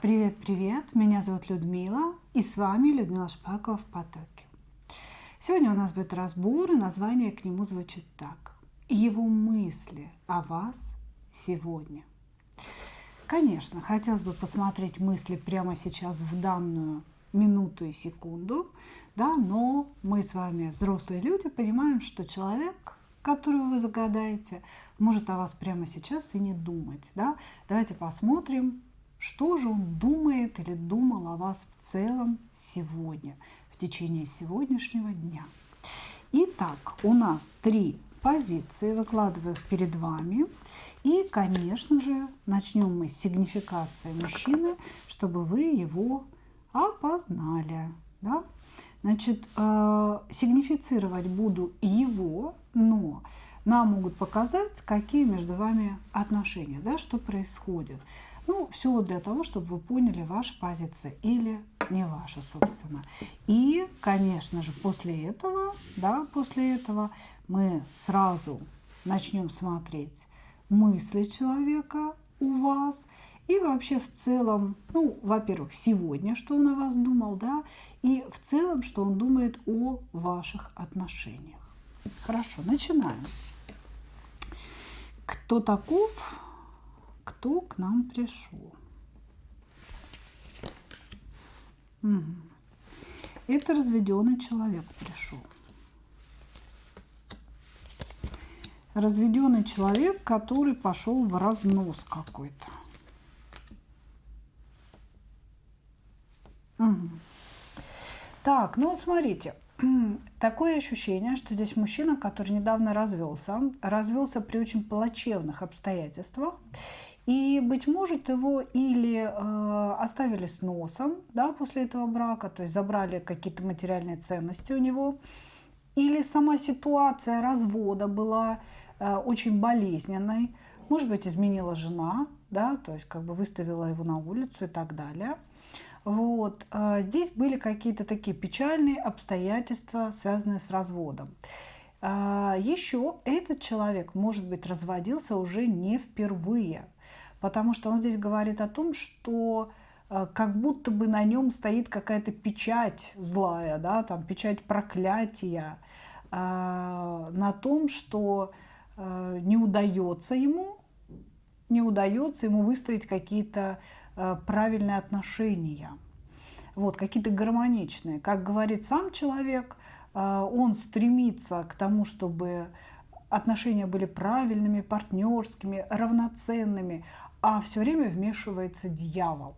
Привет! Меня зовут Людмила, и с вами Людмила Шпакова в потоке. Сегодня у нас будет разбор, и название к нему звучит так: «Его мысли о вас сегодня». Конечно, хотелось бы посмотреть мысли прямо сейчас в данную минуту и секунду, да, но мы с вами, взрослые люди, понимаем, что человек, которого вы загадаете, может о вас прямо сейчас и не думать. Да? Давайте посмотрим, что же он думает или думал о вас в целом сегодня, в течение сегодняшнего дня. Итак, у нас 3 позиции, выкладываю их перед вами. И, конечно же, начнем мы с сигнификации мужчины, чтобы вы его опознали. Да? Значит, сигнифицировать буду его, но нам могут показать, какие между вами отношения, да, что происходит. Ну, все для того, чтобы вы поняли, ваша позиция или не ваша, собственно. И, конечно же, после этого мы сразу начнем смотреть мысли человека у вас. И вообще в целом, ну, во-первых, сегодня, что он о вас думал, да, и в целом, что он думает о ваших отношениях. Хорошо, начинаем. Кто таков, кто к нам пришел? Это разведенный человек пришел. Разведенный человек, который пошел в разнос какой-то. Так, ну вот смотрите, такое ощущение, что здесь мужчина, который недавно развелся при очень плачевных обстоятельствах, и, быть может, его или оставили с носом, да, после этого брака, то есть забрали какие-то материальные ценности у него, или сама ситуация развода была очень болезненной, может быть, изменила жена, да, то есть как бы выставила его на улицу и так далее. Вот. Здесь были какие-то такие печальные обстоятельства, связанные с разводом. Еще этот человек, может быть, разводился уже не впервые, потому что он здесь говорит о том, что как будто бы на нем стоит какая-то печать злая, да, там печать проклятия, на том, что не удается ему выстроить какие-то правильные отношения, вот, какие-то гармоничные. Как говорит сам человек, он стремится к тому, чтобы отношения были правильными, партнерскими, равноценными, а все время вмешивается дьявол.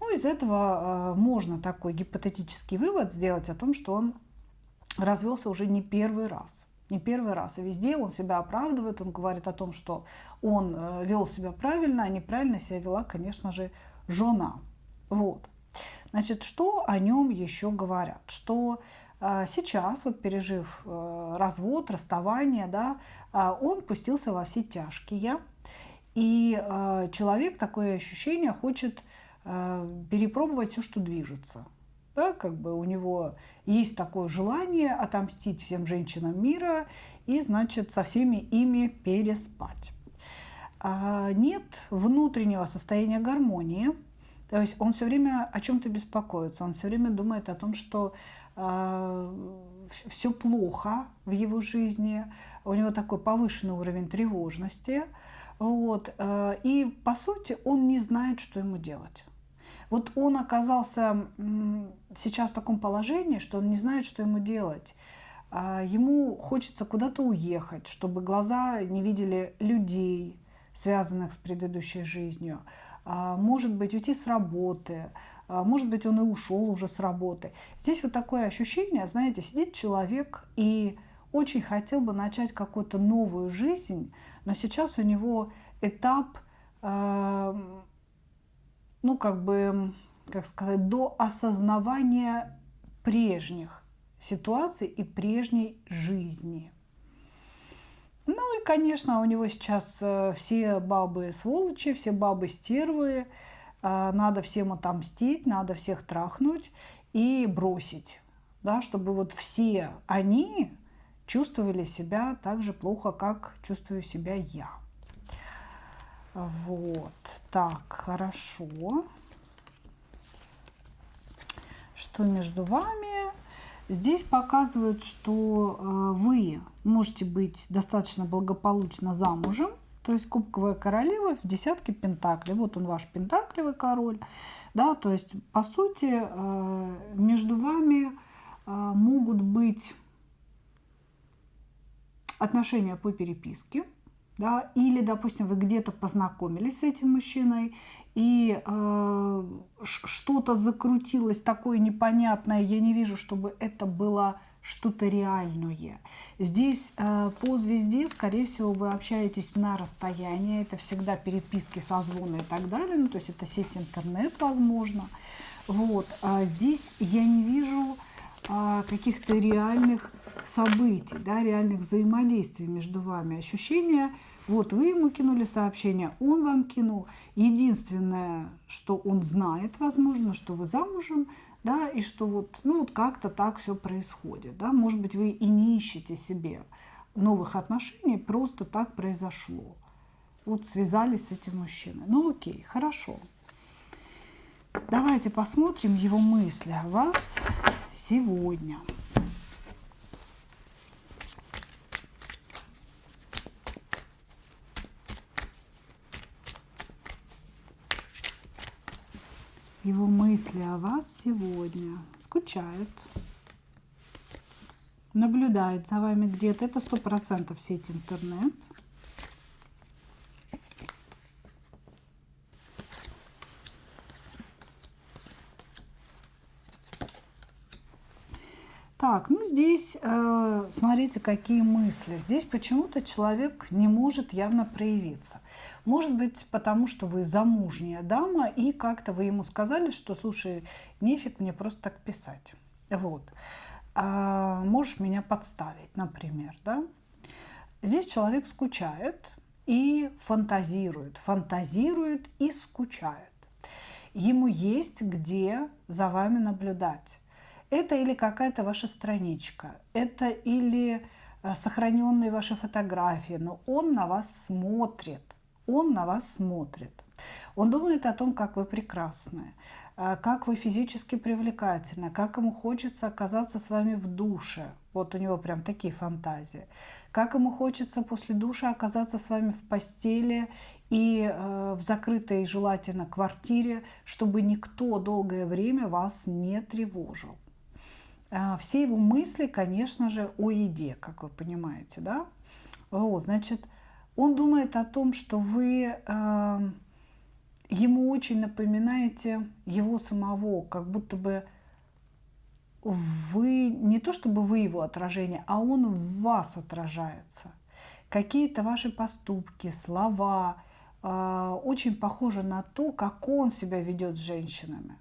Ну, из этого можно такой гипотетический вывод сделать о том, что он развелся уже не первый раз. Не первый раз. И везде он себя оправдывает, он говорит о том, что он вел себя правильно, а неправильно себя вела, конечно же, жена. Вот. Значит, что о нем еще говорят? Что сейчас, вот пережив развод, расставание, да, он пустился во все тяжкие. И человек, такое ощущение, хочет перепробовать все, что движется. Да, как бы у него есть такое желание отомстить всем женщинам мира и, значит, со всеми ими переспать. Нет внутреннего состояния гармонии, то есть он все время о чем-то беспокоится, он все время думает о том, что все плохо в его жизни, у него такой повышенный уровень тревожности, вот, и по сути он не знает, что ему делать. Вот он оказался сейчас в таком положении, что он не знает, что ему делать. Ему хочется куда-то уехать, чтобы глаза не видели людей, связанных с предыдущей жизнью. Может быть, уйти с работы. Может быть, он и ушел уже с работы. Здесь вот такое ощущение, знаете, сидит человек и очень хотел бы начать какую-то новую жизнь, но сейчас у него этап, ну, как бы, как сказать, до осознавания прежних ситуаций и прежней жизни. Ну и, конечно, у него сейчас все бабы сволочи, все бабы стервы, надо всем отомстить, надо всех трахнуть и бросить, да, чтобы вот все они чувствовали себя так же плохо, как чувствую себя я. Вот, так, хорошо. пространство между вами здесь показывает, что вы можете быть достаточно благополучно замужем. То есть кубковая королева в десятке пентаклей. Вот он, ваш пентаклевый король. Да, то есть, по сути, между вами могут быть отношения по переписке. Да, или, допустим, вы где-то познакомились с этим мужчиной, и что-то закрутилось такое непонятное. Я не вижу, чтобы это было что-то реальное. Здесь по звезде, скорее всего, вы общаетесь на расстоянии. Это всегда переписки, созвоны и так далее. Ну, то есть это сеть интернет, возможно. Вот. А здесь я не вижу каких-то реальных событий, да, реальных взаимодействий между вами. Ощущение, вот вы ему кинули сообщение, он вам кинул. Единственное, что он знает, возможно, что вы замужем, да, и что вот, ну, вот как-то так все происходит. Да. Может быть, вы и не ищете себе новых отношений, просто так произошло. Вот связались с этим мужчиной. Ну окей, хорошо. Давайте посмотрим его мысли о вас сегодня. Его мысли о вас сегодня. Скучает. Наблюдает за вами где-то. Это 100% сеть интернет. Так, ну здесь, смотрите, какие мысли. Здесь почему-то человек не может явно проявиться. Может быть, потому что вы замужняя дама, и как-то вы ему сказали, что, слушай, нефиг мне просто так писать. Вот. Можешь меня подставить, например, да? Здесь человек скучает и фантазирует. Фантазирует и скучает. Ему есть где за вами наблюдать. Это или какая-то ваша страничка, это или сохраненные ваши фотографии, но он на вас смотрит. Он на вас смотрит. Он думает о том, как вы прекрасны, как вы физически привлекательны, как ему хочется оказаться с вами в душе. Вот у него прям такие фантазии. Как ему хочется после душа оказаться с вами в постели и в закрытой, желательно, квартире, чтобы никто долгое время вас не тревожил. Все его мысли, конечно же, о еде, как вы понимаете, да? Вот, значит, он думает о том, что вы ему очень напоминаете его самого, как будто бы вы, не то чтобы вы его отражение, а он в вас отражается. Какие-то ваши поступки, слова очень похожи на то, как он себя ведет с женщинами.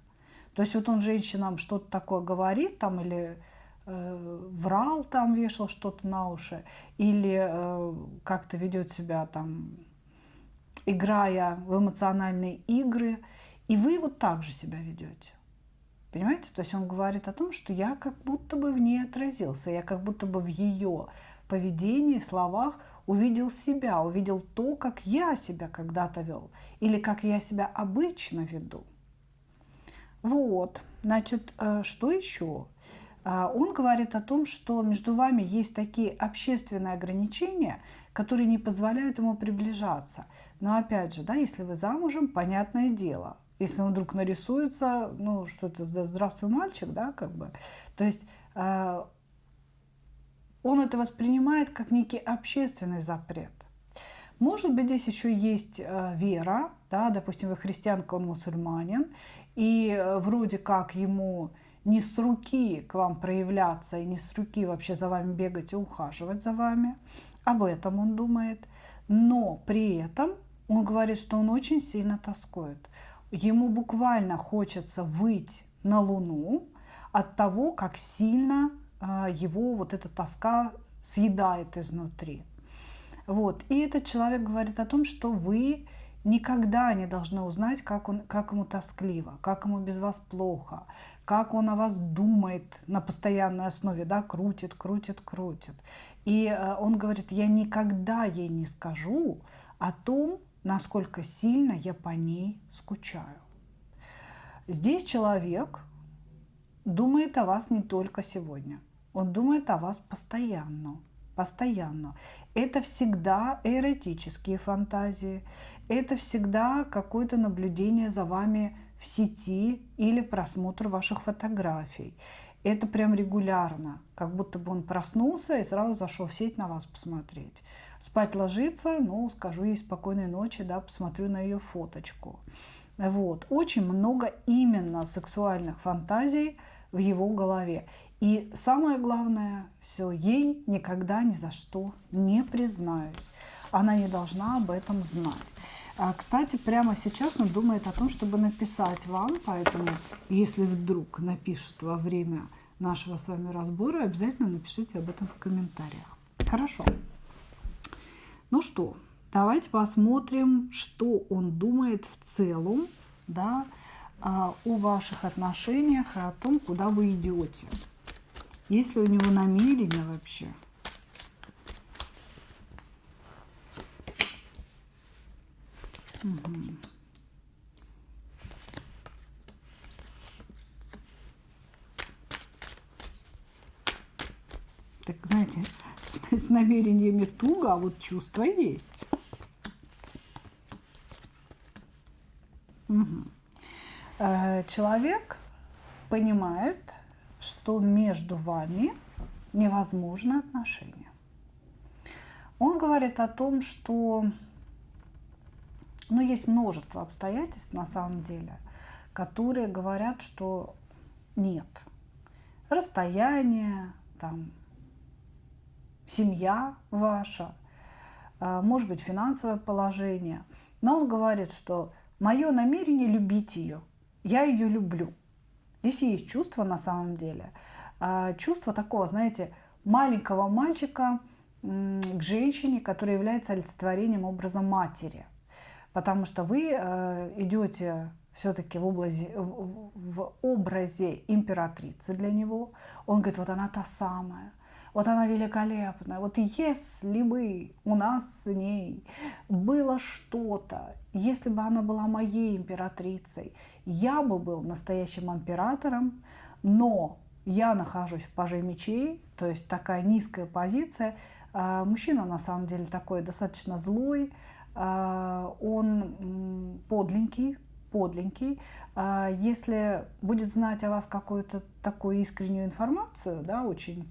То есть вот он женщинам что-то такое говорит, там, или врал, там, вешал что-то на уши, или как-то ведет себя, там, играя в эмоциональные игры, и вы вот так же себя ведете. Понимаете? То есть он говорит о том, что я как будто бы в ней отразился, я как будто бы в ее поведении, словах увидел себя, увидел то, как я себя когда-то вел, или как я себя обычно веду. Вот, значит, что еще? Он говорит о том, что между вами есть такие общественные ограничения, которые не позволяют ему приближаться. Но опять же, да, если вы замужем, понятное дело. Если он вдруг нарисуется, ну, что это, здравствуй, мальчик, да, как бы. То есть он это воспринимает как некий общественный запрет. Может быть, здесь еще есть вера, да, допустим, вы христианка, он мусульманин, и вроде как ему не с руки к вам проявляться, и не с руки вообще за вами бегать и ухаживать за вами. Об этом он думает. Но при этом он говорит, что он очень сильно тоскует. Ему буквально хочется выйти на Луну от того, как сильно его вот эта тоска съедает изнутри. Вот. И этот человек говорит о том, что вы никогда не должны узнать, как ему тоскливо, как ему без вас плохо, как он о вас думает на постоянной основе, да, крутит. И он говорит, я никогда ей не скажу о том, насколько сильно я по ней скучаю. Здесь человек думает о вас не только сегодня. Он думает о вас постоянно. Постоянно. Это всегда эротические фантазии. Это всегда какое-то наблюдение за вами в сети или просмотр ваших фотографий. Это прям регулярно. Как будто бы он проснулся и сразу зашел в сеть на вас посмотреть. Спать ложится, ну, скажу ей спокойной ночи, да, посмотрю на ее фоточку. Вот. Очень много именно сексуальных фантазий в его голове. И самое главное, все, ей никогда ни за что не признаюсь. Она не должна об этом знать. Кстати, прямо сейчас он думает о том, чтобы написать вам, поэтому если вдруг напишет во время нашего с вами разбора, обязательно напишите об этом в комментариях. Хорошо. Ну что, давайте посмотрим, что он думает в целом, да, о ваших отношениях и о том, куда вы идете. Есть ли у него намерение вообще? Угу. Так, знаете, с намерениями туго, а вот чувства есть. Угу. Человек понимает, что между вами невозможны отношения. Он говорит о том, что есть множество обстоятельств на самом деле, которые говорят, что нет. Расстояние, там, семья ваша, может быть, финансовое положение. Но он говорит, что мое намерение любить ее, я ее люблю. Здесь есть чувство на самом деле. Чувство такого, знаете, маленького мальчика к женщине, которая является олицетворением образа матери. Потому что вы идете все-таки в образе императрицы для него. Он говорит, вот она та самая, вот она великолепная. Вот если бы у нас с ней было что-то, если бы она была моей императрицей, я бы был настоящим императором, но я нахожусь в паже мечей, то есть такая низкая позиция. Мужчина на самом деле такой достаточно злой, он подленький. Если будет знать о вас какую-то такую искреннюю информацию, да, очень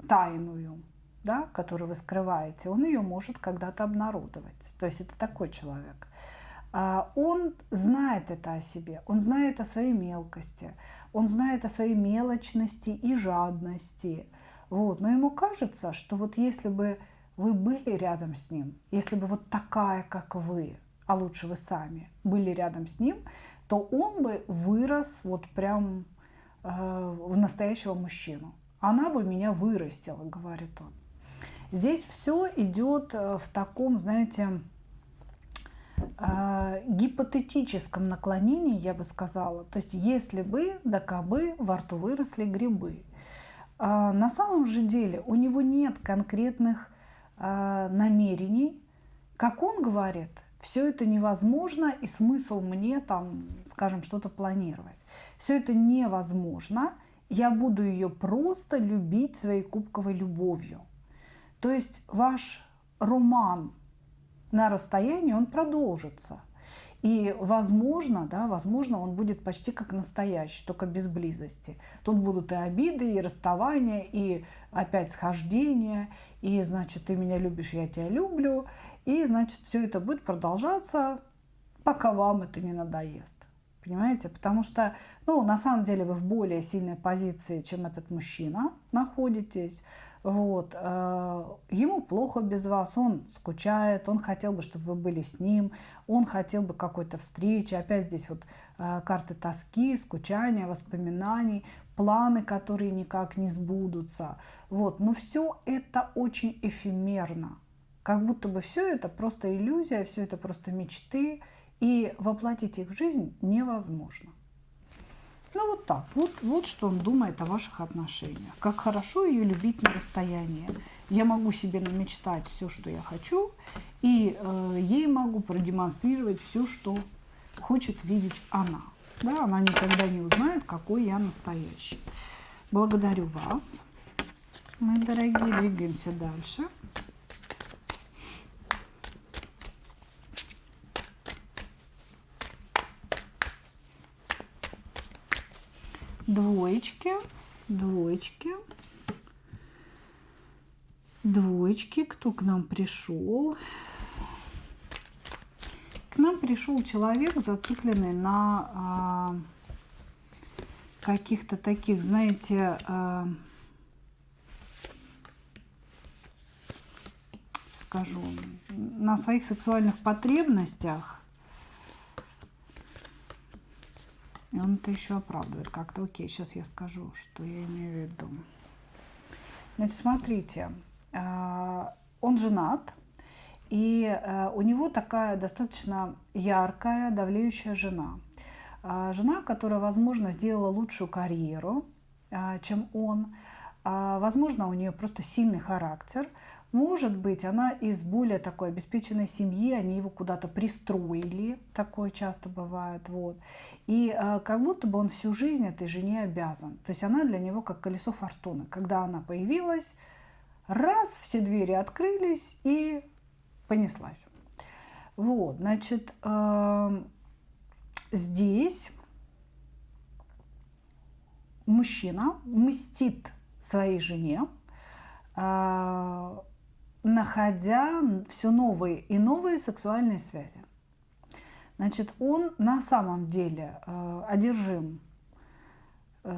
тайную, да, которую вы скрываете, он ее может когда-то обнародовать. То есть это такой человек. Он знает это о себе, он знает о своей мелкости, он знает о своей мелочности и жадности. Вот. Но ему кажется, что вот если бы вы были рядом с ним, если бы вот такая, как вы, а лучше вы сами, были рядом с ним, то он бы вырос вот прям в настоящего мужчину. Она бы меня вырастила, говорит он. Здесь все идет в таком, знаете, гипотетическом наклонении, я бы сказала. То есть если бы, да кабы, во рту выросли грибы. На самом же деле у него нет конкретных намерений. Как он говорит, все это невозможно, и смысл мне там, скажем, что-то планировать. Все это невозможно. Я буду ее просто любить своей кубковой любовью. То есть ваш роман на расстоянии, он продолжится. И возможно, да, возможно, он будет почти как настоящий, только без близости. Тут будут и обиды, и расставания, и опять схождения, и, значит, ты меня любишь, я тебя люблю. И, значит, все это будет продолжаться, пока вам это не надоест. Понимаете? Потому что, на самом деле вы в более сильной позиции, чем этот мужчина находитесь. Вот. Ему плохо без вас, он скучает, он хотел бы, чтобы вы были с ним, он хотел бы какой-то встречи. Опять здесь вот карты тоски, скучания, воспоминаний, планы, которые никак не сбудутся. Вот. Но все это очень эфемерно. Как будто бы все это просто иллюзия, все это просто мечты, и воплотить их в жизнь невозможно. Вот так. Вот что он думает о ваших отношениях. Как хорошо ее любить на расстоянии. Я могу себе намечтать все, что я хочу, и ей могу продемонстрировать все, что хочет видеть она. Да, она никогда не узнает, какой я настоящий. Благодарю вас, мои дорогие. Двигаемся дальше. Двоечки, двоечки, двоечки. Кто к нам пришел? К нам пришел человек, зацикленный на каких-то таких, знаете, скажу, на своих сексуальных потребностях. И он это еще оправдывает как-то. Окей, сейчас я скажу, что я имею в виду. Значит, смотрите, он женат, и у него такая достаточно яркая, давлеющая жена. Жена, которая, возможно, сделала лучшую карьеру, чем он. Возможно, у нее просто сильный характер. Может быть, она из более такой обеспеченной семьи, они его куда-то пристроили, такое часто бывает, вот. И как будто бы он всю жизнь этой жене обязан. То есть она для него как колесо фортуны. Когда она появилась, раз, все двери открылись и понеслась. Вот, значит, здесь мужчина мстит своей жене, находя все новые и новые сексуальные связи. Значит, он на самом деле одержим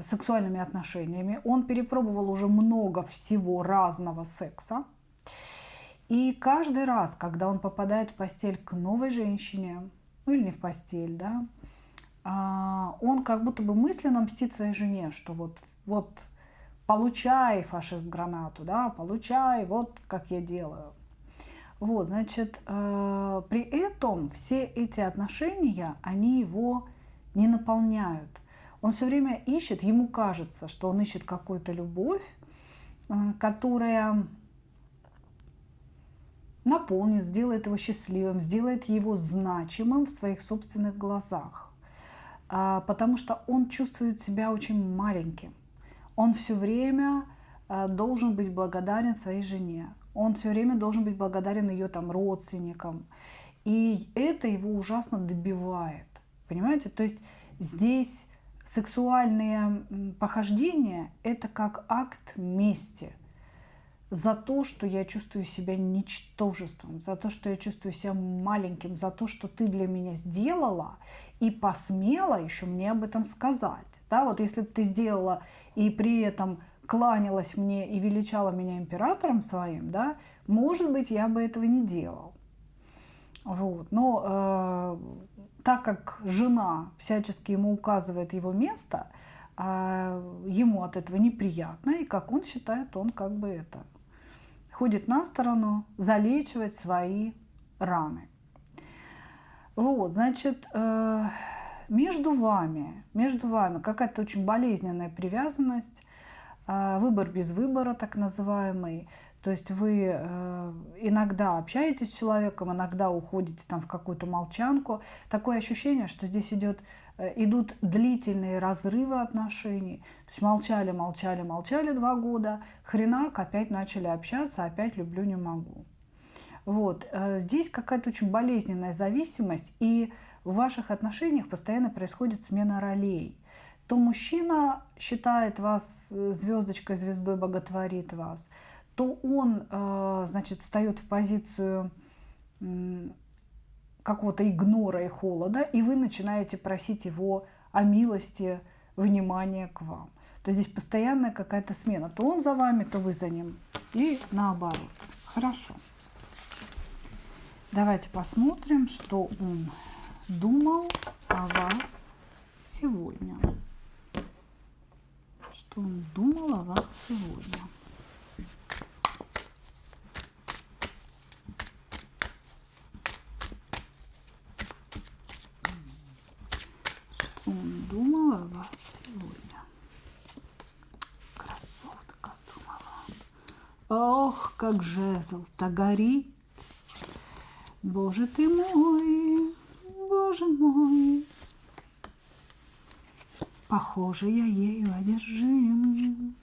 сексуальными отношениями. Он перепробовал уже много всего разного секса. И каждый раз, когда он попадает в постель к новой женщине, ну или не в постель, да, он как будто бы мысленно мстит своей жене, что вот получай, фашист, гранату, да, получай, вот как я делаю. Вот, значит, при этом все эти отношения, они его не наполняют. Он все время ищет, ему кажется, что он ищет какую-то любовь, которая наполнит, сделает его счастливым, сделает его значимым в своих собственных глазах. Потому что он чувствует себя очень маленьким. Он все время должен быть благодарен своей жене. Он все время должен быть благодарен ее там родственникам. И это его ужасно добивает. Понимаете? То есть здесь сексуальные похождения – это как акт мести за то, что я чувствую себя ничтожеством, за то, что я чувствую себя маленьким, за то, что ты для меня сделала и посмела еще мне об этом сказать. Да, вот если бы ты сделала и при этом кланялась мне и величала меня императором своим, да, может быть, я бы этого не делал. Вот. Но так как жена всячески ему указывает его место, ему от этого неприятно, и, как он считает, он как бы это ходит на сторону залечивать свои раны. Вот, значит, между вами какая-то очень болезненная привязанность, выбор без выбора, так называемый. То есть вы иногда общаетесь с человеком, иногда уходите там в какую-то молчанку. Такое ощущение, что здесь идут длительные разрывы отношений. То есть молчали 2 года, хренак, опять начали общаться, опять люблю, не могу. Вот. Здесь какая-то очень болезненная зависимость, и в ваших отношениях постоянно происходит смена ролей. То мужчина считает вас звездочкой, звездой, боготворит вас, то он, значит, встает в позицию какого-то игнора и холода, и вы начинаете просить его о милости, внимания к вам. То есть здесь постоянная какая-то смена. То он за вами, то вы за ним. И наоборот. Хорошо. Давайте посмотрим, что он думал о вас сегодня. Что он думал о вас сегодня. Что он думал о вас сегодня. Красотка думала. Ох, как жезл-то горит. Боже ты мой, Боже мой. Похоже, я ею одержим.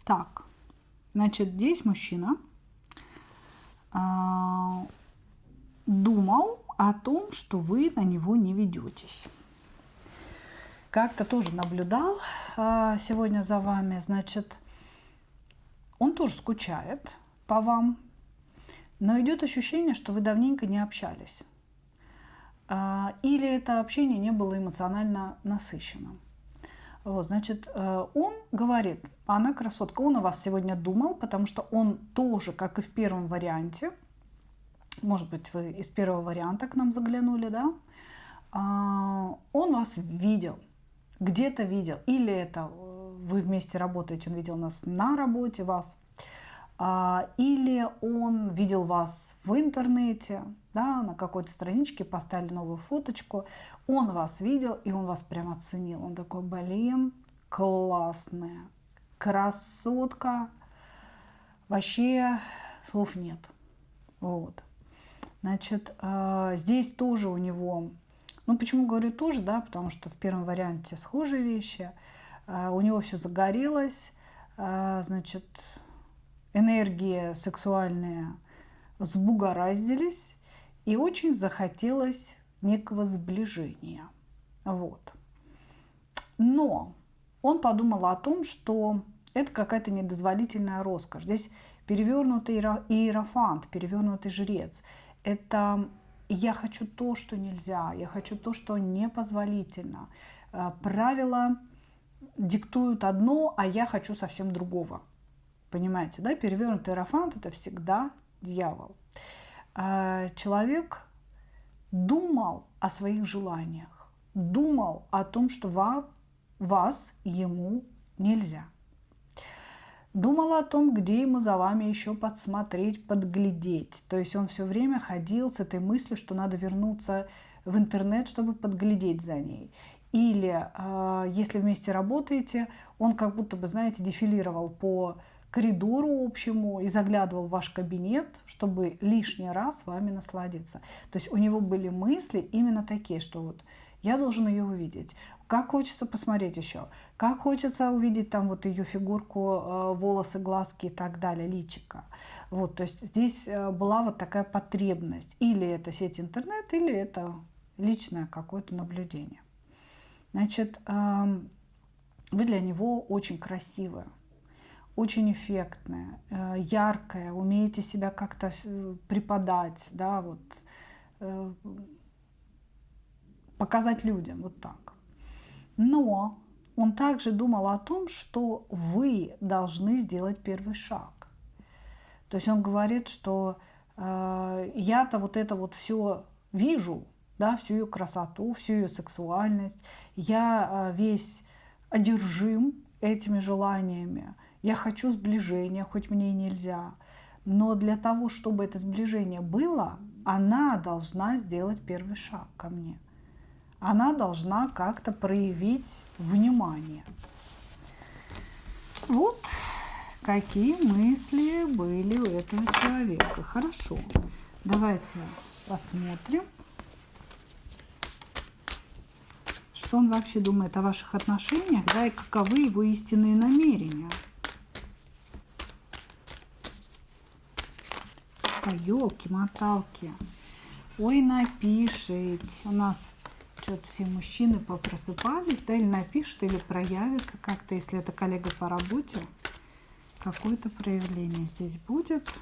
Так, значит, здесь мужчина думал о том, что вы на него не ведетесь. Как-то тоже наблюдал сегодня за вами, значит, он тоже скучает по вам, но идет ощущение, что вы давненько не общались. Или это общение не было эмоционально насыщенным. Вот, значит, он говорит, она красотка, он о вас сегодня думал, потому что он тоже, как и в первом варианте, может быть, вы из первого варианта к нам заглянули, да, он вас видел, где-то видел, или это вы вместе работаете, он видел нас на работе, вас, или он видел вас в интернете, да, на какой-то страничке поставили новую фоточку, он вас видел, и он вас прям оценил. Он такой, блин, классная, красотка, вообще слов нет. Вот. Значит, здесь тоже у него, ну почему говорю тоже, да, потому что в первом варианте схожие вещи, у него все загорелось, значит, энергии сексуальные взбугораздились, и очень захотелось некого сближения. Вот. Но он подумал о том, что это какая-то недозволительная роскошь. Здесь перевернутый иерофант, перевернутый жрец. Это я хочу то, что нельзя, я хочу то, что непозволительно. Правила диктуют одно, а я хочу совсем другого. Понимаете, да? Перевернутый иерофант – это всегда дьявол. Человек думал о своих желаниях, думал о том, что вас ему нельзя. Думал о том, где ему за вами еще подсмотреть, подглядеть. То есть он все время ходил с этой мыслью, что надо вернуться в интернет, чтобы подглядеть за ней. Или, если вместе работаете, он как будто бы, знаете, дефилировал по коридору общему и заглядывал в ваш кабинет, чтобы лишний раз с вами насладиться. То есть у него были мысли именно такие, что вот я должен ее увидеть. Как хочется посмотреть еще, как хочется увидеть там вот ее фигурку, волосы, глазки и так далее, личико. Вот, то есть здесь была вот такая потребность. Или это сеть интернет, или это личное какое-то наблюдение. Значит, вы для него очень красивая, очень эффектная, яркая, умеете себя как-то преподать, да, вот, показать людям, вот так. Но он также думал о том, что вы должны сделать первый шаг. То есть он говорит, что я-то вот это вот все вижу, да, всю ее красоту, всю ее сексуальность, я весь одержим этими желаниями, я хочу сближения, хоть мне и нельзя. Но для того, чтобы это сближение было, она должна сделать первый шаг ко мне. Она должна как-то проявить внимание. Вот какие мысли были у этого человека. Хорошо, давайте посмотрим, что он вообще думает о ваших отношениях, да, и каковы его истинные намерения. Ёлки-моталки. Ой, напишите. У нас что-то все мужчины попросыпались, да, или напишут, или проявятся как-то, если это коллега по работе. Какое-то проявление здесь будет.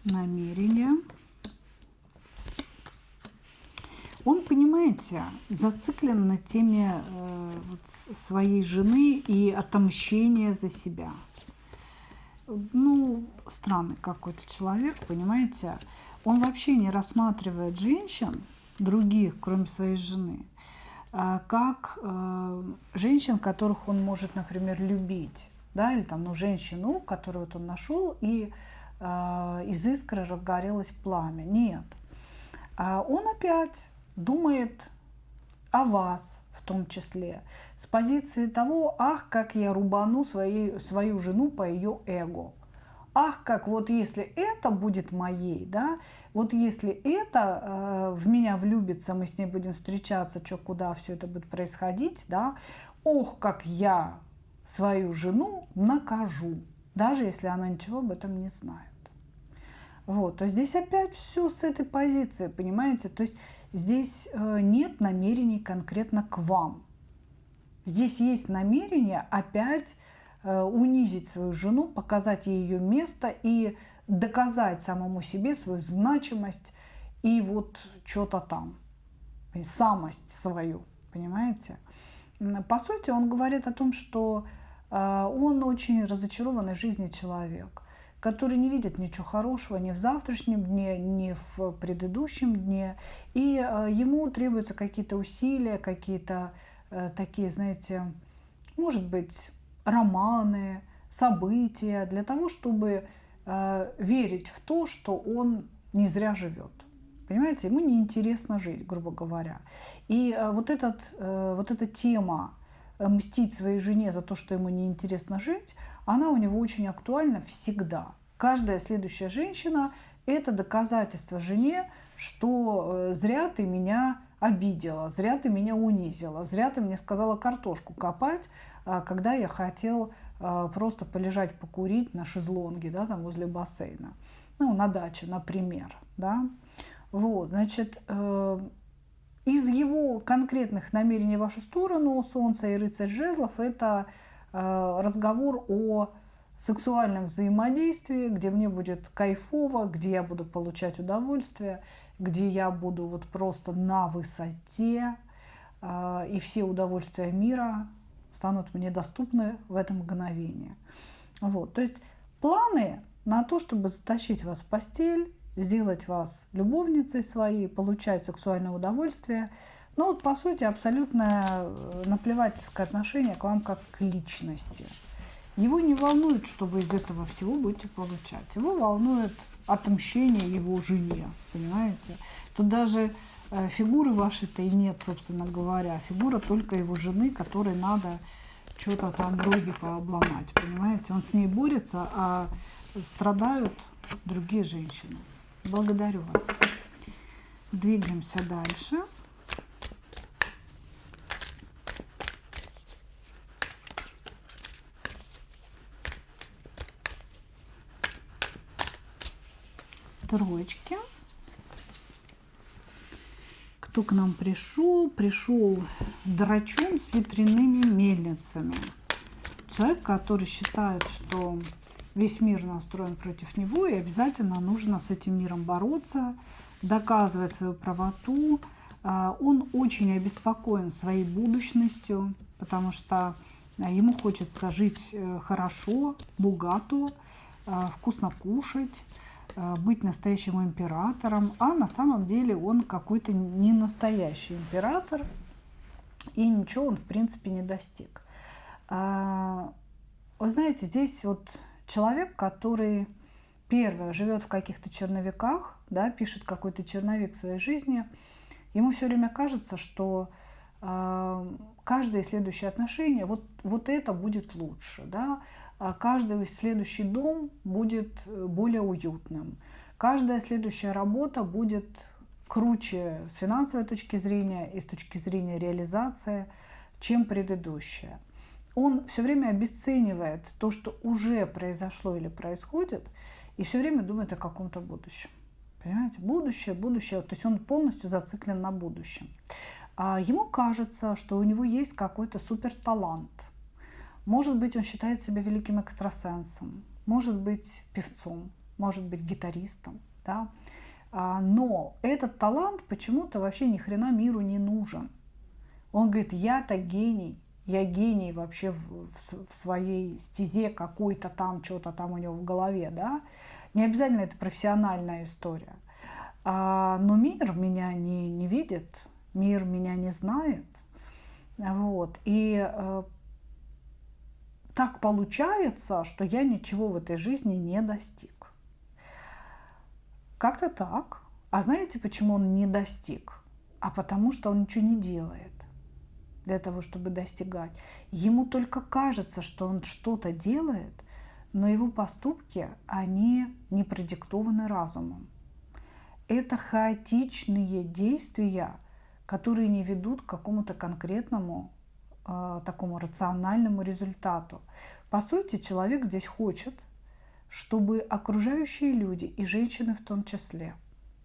Намерение. Он, понимаете, зациклен на теме своей жены и отомщения за себя. Ну, странный какой-то человек, понимаете. Он вообще не рассматривает женщин, других, кроме своей жены, как женщин, которых он может, например, любить. Да, или там, ну, женщину, которую вот он нашел, и из искры разгорелось пламя. Нет. А он опять думает о вас в том числе, с позиции того, ах, как я рубану свою жену по ее эго. Ах, как вот если это будет моей, да, вот если это в меня влюбится, мы с ней будем встречаться, что куда все это будет происходить, да, ох, как я свою жену накажу, даже если она ничего об этом не знает. Вот, то здесь опять все с этой позиции, понимаете? То есть здесь нет намерений конкретно к вам. Здесь есть намерение опять унизить свою жену, показать ей ее место и доказать самому себе свою значимость и вот что-то там, самость свою, понимаете? По сути, он говорит о том, что он очень разочарованный жизнью человек, который не видит ничего хорошего ни в завтрашнем дне, ни в предыдущем дне. И ему требуются какие-то усилия, какие-то такие, знаете, может быть, романы, события, для того, чтобы верить в то, что он не зря живет. Понимаете, ему неинтересно жить, грубо говоря. И вот эта тема мстить своей жене за то, что ему неинтересно жить, она у него очень актуальна всегда. Каждая следующая женщина – это доказательство жене, что зря ты меня обидела, зря ты меня унизила, зря ты мне сказала картошку копать, когда я хотел просто полежать, покурить на шезлонге, да, там возле бассейна. Ну, на даче, например, да. Вот, значит, из его конкретных намерений в вашу сторону, Солнце и Рыцарь жезлов, это разговор о сексуальном взаимодействии, где мне будет кайфово, где я буду получать удовольствие, где я буду вот просто на высоте, и все удовольствия мира станут мне доступны в это мгновение. Вот, то есть планы на то, чтобы затащить вас в постель, сделать вас любовницей своей, получать сексуальное удовольствие. Ну вот, по сути, абсолютно наплевательское отношение к вам как к личности. Его не волнует, что вы из этого всего будете получать. Его волнует отмщение его жене, понимаете? Тут даже фигуры вашей-то и нет, собственно говоря. Фигура только его жены, которой надо что-то там роги пообломать, понимаете? Он с ней борется, а страдают другие женщины. Благодарю вас. Двигаемся дальше. Троечки. Кто к нам пришел? Пришел драчун с ветряными мельницами. Человек, который считает, что весь мир настроен против него, и обязательно нужно с этим миром бороться, доказывать свою правоту. Он очень обеспокоен своей будущностью, потому что ему хочется жить хорошо, богато, вкусно кушать, быть настоящим императором, а на самом деле он какой-то не настоящий император, и ничего он в принципе не достиг. Вы знаете, здесь вот человек, который первое живет в каких-то черновиках, да, пишет какой-то черновик своей жизни, ему все время кажется, что каждое следующее отношение, вот это будет лучше, да, каждый следующий дом будет более уютным, каждая следующая работа будет круче с финансовой точки зрения и с точки зрения реализации, чем предыдущая. Он все время обесценивает то, что уже произошло или происходит, и все время думает о каком-то будущем. Понимаете? Будущее, будущее. То есть он полностью зациклен на будущем. Ему кажется, что у него есть какой-то суперталант. Может быть, он считает себя великим экстрасенсом, может быть, певцом, может быть, гитаристом. Да? Но этот талант почему-то вообще ни хрена миру не нужен. Он говорит, я-то гений. Я гений вообще в своей стезе какой-то там, что-то там у него в голове, да. Не обязательно это профессиональная история. Но мир меня не видит, мир меня не знает. Вот. И так получается, что я ничего в этой жизни не достиг. Как-то так. А знаете, почему он не достиг? А потому что он ничего не делает для того, чтобы достигать. Ему только кажется, что он что-то делает, но его поступки, они не продиктованы разумом. Это хаотичные действия, которые не ведут к какому-то конкретному такому рациональному результату. По сути, человек здесь хочет, чтобы окружающие люди, и женщины в том числе,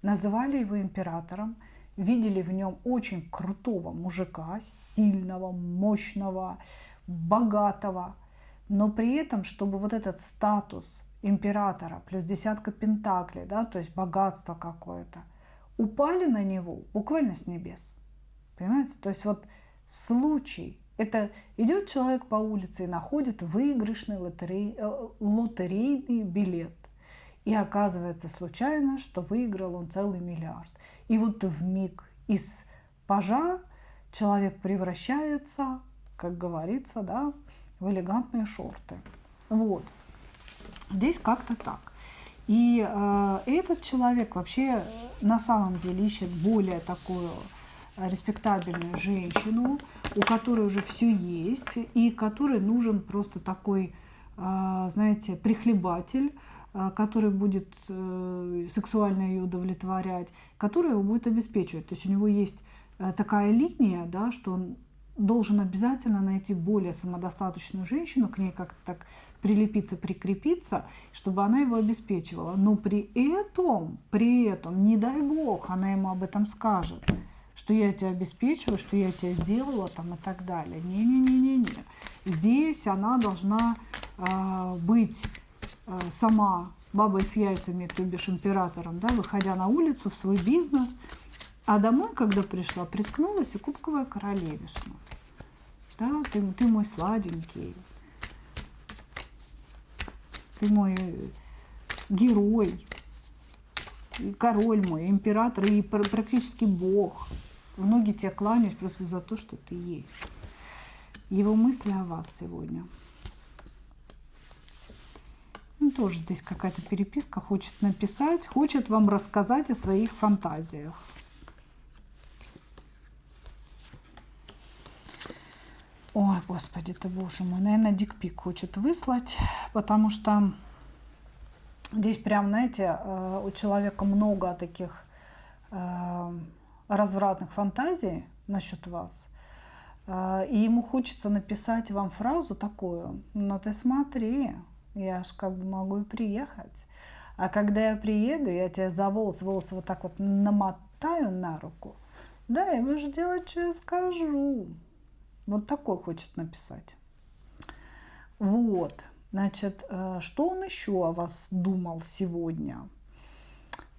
называли его императором, видели в нем очень крутого мужика, сильного, мощного, богатого, но при этом, чтобы вот этот статус императора плюс десятка пентаклей, да, то есть богатство какое-то, упали на него буквально с небес. Понимаете? То есть вот случай. Это идет человек по улице и находит выигрышный лотерейный билет. И оказывается случайно, что выиграл он целый миллиард. И вот вмиг из пажа человек превращается, как говорится, да, в элегантные шорты. Вот. Здесь как-то так. И этот человек вообще на самом деле ищет более такую респектабельную женщину, у которой уже все есть, и которой нужен просто такой, знаете, прихлебатель, который будет сексуально ее удовлетворять, который его будет обеспечивать. То есть у него есть такая линия, да, что он должен обязательно найти более самодостаточную женщину, к ней как-то так прилепиться, прикрепиться, чтобы она его обеспечивала. Но при этом, не дай бог, она ему об этом скажет, что я тебя обеспечиваю, что я тебя сделала там, и так далее. Не-не-не-не-не. Здесь она должна быть сама бабой с яйцами, то бишь императором, да, выходя на улицу в свой бизнес, а домой, когда пришла, приткнулась и кубковая королевишна. Да, ты мой сладенький, ты мой герой, король мой, император и практически бог. В ноги тебе кланяюсь просто за то, что ты есть. Его мысли о вас сегодня. Ну, тоже здесь какая-то переписка, хочет написать, хочет вам рассказать о своих фантазиях. Ой, господи ты, боже мой, наверное, дикпик хочет выслать, потому что здесь прям, знаете, у человека много таких развратных фантазий насчет вас. И ему хочется написать вам фразу такую: ну ты смотри, я ж как бы могу и приехать. А когда я приеду, я тебя за волосы вот так вот намотаю на руку. Да, и будешь делать, что я скажу. Вот такой хочет написать. Вот. Значит, что он еще о вас думал сегодня?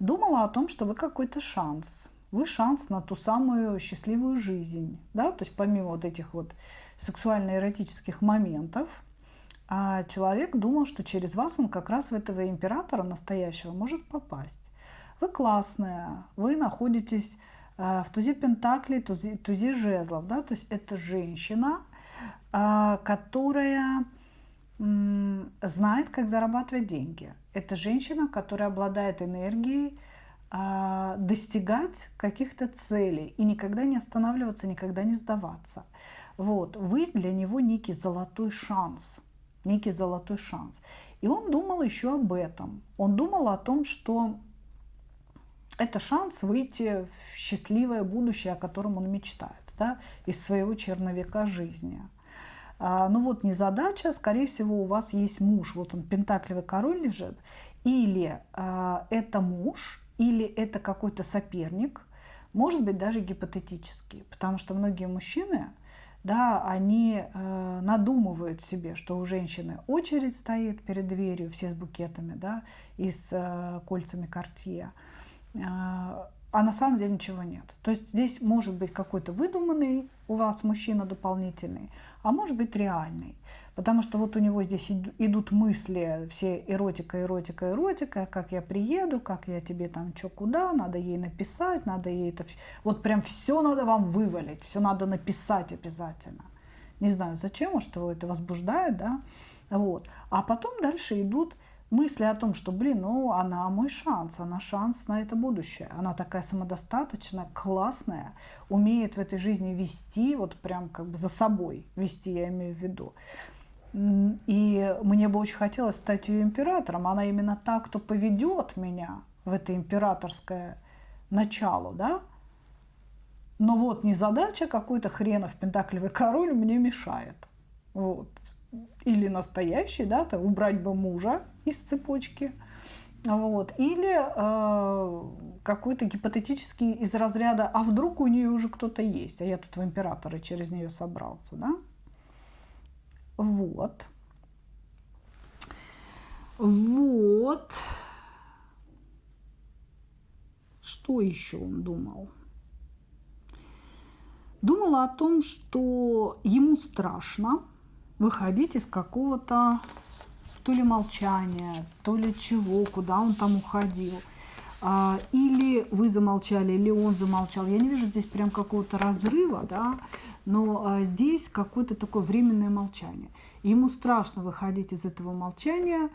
Думала о том, что вы какой-то шанс. Вы шанс на ту самую счастливую жизнь. Да? То есть помимо вот этих вот сексуально-эротических моментов, человек думал, что через вас он как раз в этого императора настоящего может попасть. Вы классная, вы находитесь в тузе пентаклей, тузе жезлов. Да? То есть это женщина, которая знает, как зарабатывать деньги. Это женщина, которая обладает энергией достигать каких-то целей и никогда не останавливаться, никогда не сдаваться. Вот. Вы для него некий золотой шанс. Некий золотой шанс. И он думал еще об этом. Он думал о том, что это шанс выйти в счастливое будущее, о котором он мечтает, да, из своего черновика жизни. Ну вот незадача, скорее всего, у вас есть муж, вот он пентаклевый король лежит, или это муж, или это какой-то соперник, может быть даже гипотетический, потому что многие мужчины, да, они надумывают себе, что у женщины очередь стоит перед дверью, все с букетами, да, и с кольцами Cartier, а на самом деле ничего нет. То есть здесь может быть какой-то выдуманный у вас мужчина дополнительный, а может быть реальный. Потому что вот у него здесь идут мысли, все эротика, эротика, эротика, как я приеду, как я тебе там что, куда, надо ей написать, надо ей это... Вот прям все надо вам вывалить, все надо написать обязательно. Не знаю зачем, что это возбуждает, да. Вот. А потом дальше идут мысли о том, что, блин, ну она мой шанс, она шанс на это будущее. Она такая самодостаточная, классная, умеет в этой жизни вести, вот прям как бы за собой вести, я имею в виду. И мне бы очень хотелось стать ее императором. Она именно та, кто поведет меня в это императорское начало, да? Но вот незадача, какой-то хренов пентаклевый король мне мешает. Вот. Или настоящий, да, то убрать бы мужа из цепочки. Вот. Или какой-то гипотетический из разряда, а вдруг у нее уже кто-то есть, а я тут в императоры через нее собрался, да? Вот. Вот. Что еще он думал? Думала о том, что ему страшно выходить из какого-то то ли молчания, то ли чего, куда он там уходил. Или вы замолчали, или он замолчал. Я не вижу здесь прям какого-то разрыва, да, но здесь какое-то такое временное молчание. Ему страшно выходить из этого молчания,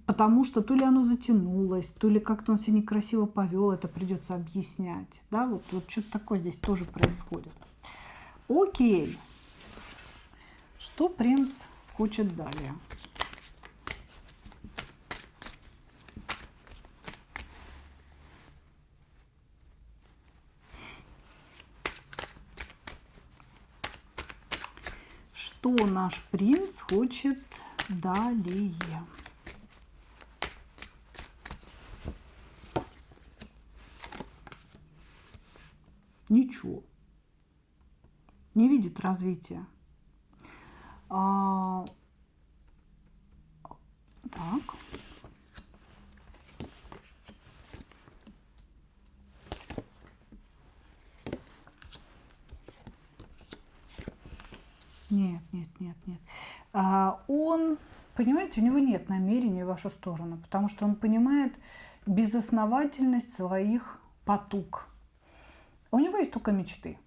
потому что то ли оно затянулось, то ли как-то он себя некрасиво повел, это придется объяснять. Да? Вот что-то такое здесь тоже происходит. Окей. Что принц хочет далее? Что наш принц хочет далее? Ничего. Не видит развития. Так. Нет. Он, понимаете, у него нет намерений в вашу сторону, потому что он понимает безосновательность своих потуг. У него есть только мечты.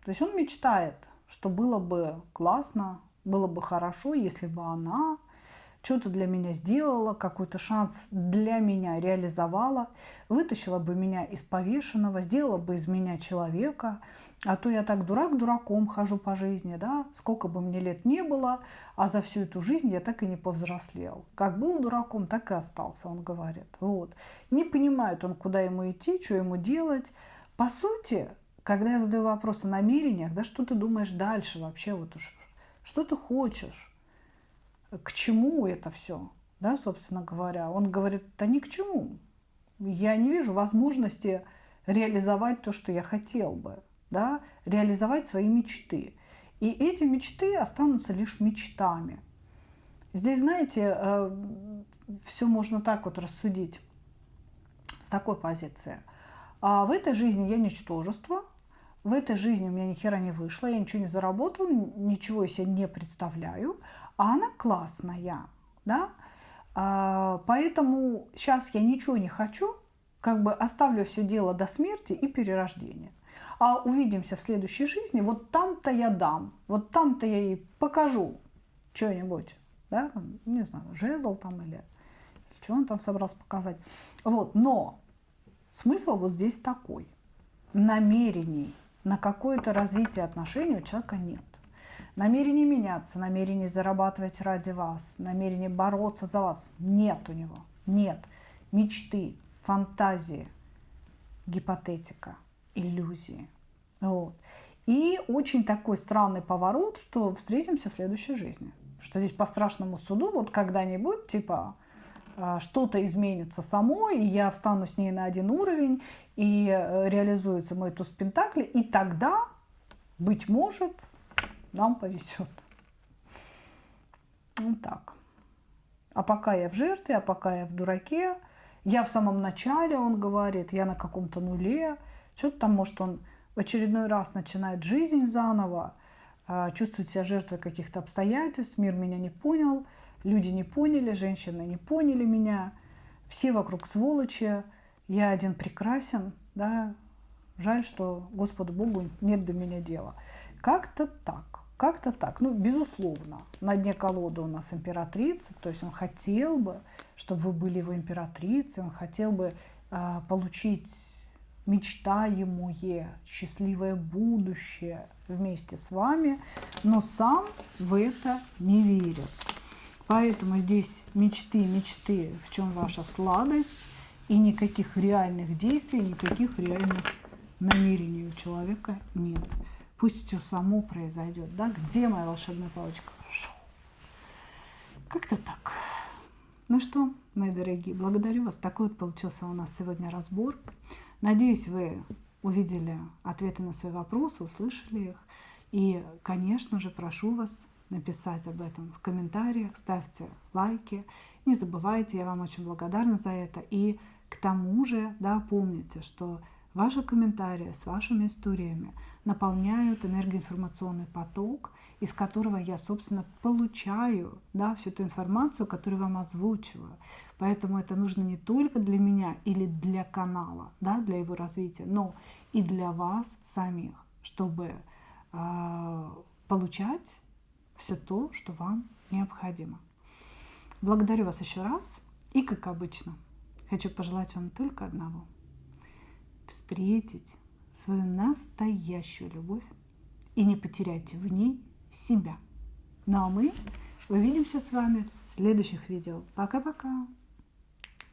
То есть он мечтает, что было бы классно, было бы хорошо, если бы она что-то для меня сделала, какой-то шанс для меня реализовала, вытащила бы меня из повешенного, сделала бы из меня человека. А то я так дурак дураком хожу по жизни, да, сколько бы мне лет не было, а за всю эту жизнь я так и не повзрослел. Как был дураком, так и остался, он говорит. Вот. Не понимает он, куда ему идти, что ему делать. По сути, когда я задаю вопрос о намерениях, да, что ты думаешь дальше вообще, вот уж, что ты хочешь? К чему это все, да, собственно говоря. Он говорит, да ни к чему. Я не вижу возможности реализовать то, что я хотел бы, да, реализовать свои мечты. И эти мечты останутся лишь мечтами. Здесь, знаете, все можно так вот рассудить, с такой позиции. А в этой жизни я ничтожество, в этой жизни у меня ни хера не вышло, я ничего не заработал, ничего я себе не представляю, а она классная, да? Поэтому сейчас я ничего не хочу, как бы оставлю все дело до смерти и перерождения. А увидимся в следующей жизни, вот там-то я дам, вот там-то я ей покажу что-нибудь, да, там, не знаю, жезл там или что он там собрался показать. Вот, но смысл вот здесь такой. Намерений на какое-то развитие отношений у человека нет. Намерений меняться, намерений зарабатывать ради вас, намерений бороться за вас нет у него. Нет. Мечты, фантазии, гипотетика, иллюзии. Вот. И очень такой странный поворот, что встретимся в следующей жизни. Что здесь по страшному суду вот когда-нибудь типа что-то изменится само, и я встану с ней на один уровень, и реализуется мой туз пентаклей, и тогда, быть может, нам повезет. Вот так. А пока я в жертве, а пока я в дураке, я в самом начале, он говорит, я на каком-то нуле, что-то там, может, он в очередной раз начинает жизнь заново, чувствует себя жертвой каких-то обстоятельств, мир меня не понял, люди не поняли, женщины не поняли меня, все вокруг сволочи, я один прекрасен, да, жаль, что Господу Богу нет до меня дела. Как-то так. Как-то так. Ну, безусловно, на дне колоды у нас императрица, то есть он хотел бы, чтобы вы были его императрицей, он хотел бы получить мечтаемое счастливое будущее вместе с вами, но сам в это не верит. Поэтому здесь мечты, мечты, в чем ваша сладость, и никаких реальных действий, никаких реальных намерений у человека нет. Пусть все само произойдет. Да? Где моя волшебная палочка? Как-то так. Ну что, мои дорогие, благодарю вас. Такой вот получился у нас сегодня разбор. Надеюсь, вы увидели ответы на свои вопросы, услышали их. И, конечно же, прошу вас написать об этом в комментариях, ставьте лайки. Не забывайте, я вам очень благодарна за это. И к тому же, да, помните, что ваши комментарии с вашими историями наполняют энергоинформационный поток, из которого я, собственно, получаю, да, всю ту информацию, которую вам озвучиваю. Поэтому это нужно не только для меня или для канала, да, для его развития, но и для вас самих, чтобы получать все то, что вам необходимо. Благодарю вас еще раз. И, как обычно, хочу пожелать вам только одного. Встретить свою настоящую любовь и не потеряйте в ней себя. Ну а мы увидимся с вами в следующих видео. Пока-пока!